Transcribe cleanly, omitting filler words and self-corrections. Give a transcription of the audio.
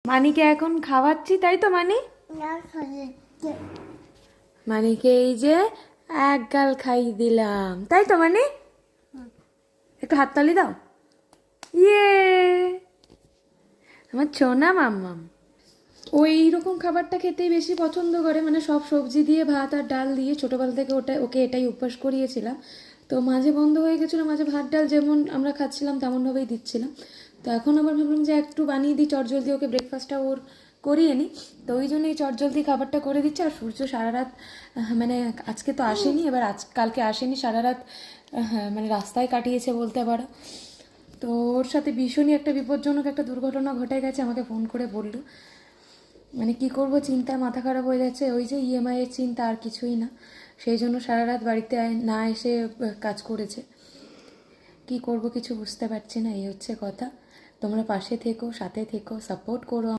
মানিকে এখন খাওয়াচ্ছি, তাই তো মানি? মানিকে এই যে এক গাল খাইয়ে দিলাম, তাই তো মানি? একটু হাততালি দাও। ইয়ে, আমার ছোনা মাম্মাম। ও এইরকম খাবারটা খেতেই বেশি পছন্দ করে, মানে সব সবজি দিয়ে ভাত আর ডাল দিয়ে। ছোটোবেলা থেকে ওকে এটাই অভ্যাস করিয়েছিলাম। তো মাঝে বন্ধ হয়ে গেছিলো, মাঝে ভাত ডাল যেমন আমরা খাচ্ছিলাম তেমনভাবেই দিচ্ছিলাম। তো এখন আবার ভাবলাম যে একটু বানিয়ে দিই চটজলদি, ওকে ব্রেকফাস্টটা ওর করিয়ে নিই। তো ওই জন্যই চটজলদি খাবারটা করে দিচ্ছি। আর সূর্য সারা রাত মানে আজকে তো আসেনি, এবার কালকে আসেনি, সারা রাত মানে রাস্তায় কাটিয়েছে বলতে পারো। তো ওর সাথে ভীষণই একটা বিপজ্জনক একটা দুর্ঘটনা ঘটে গেছে, আমাকে ফোন করে বললো। মানে কি করব, চিন্তায় মাথা খারাপ হয়ে যাচ্ছে। ওই যে ইএমআই এর চিন্তা, আর কিছুই না। সেই জন্য সারা রাত বাড়িতে না এসে কাজ করেছে। কি করব কিছু বুঝতে পারছি না, এই হচ্ছে কথা। তোমরা পাশে থেকো, সাথে থেকো, সাপোর্ট করো।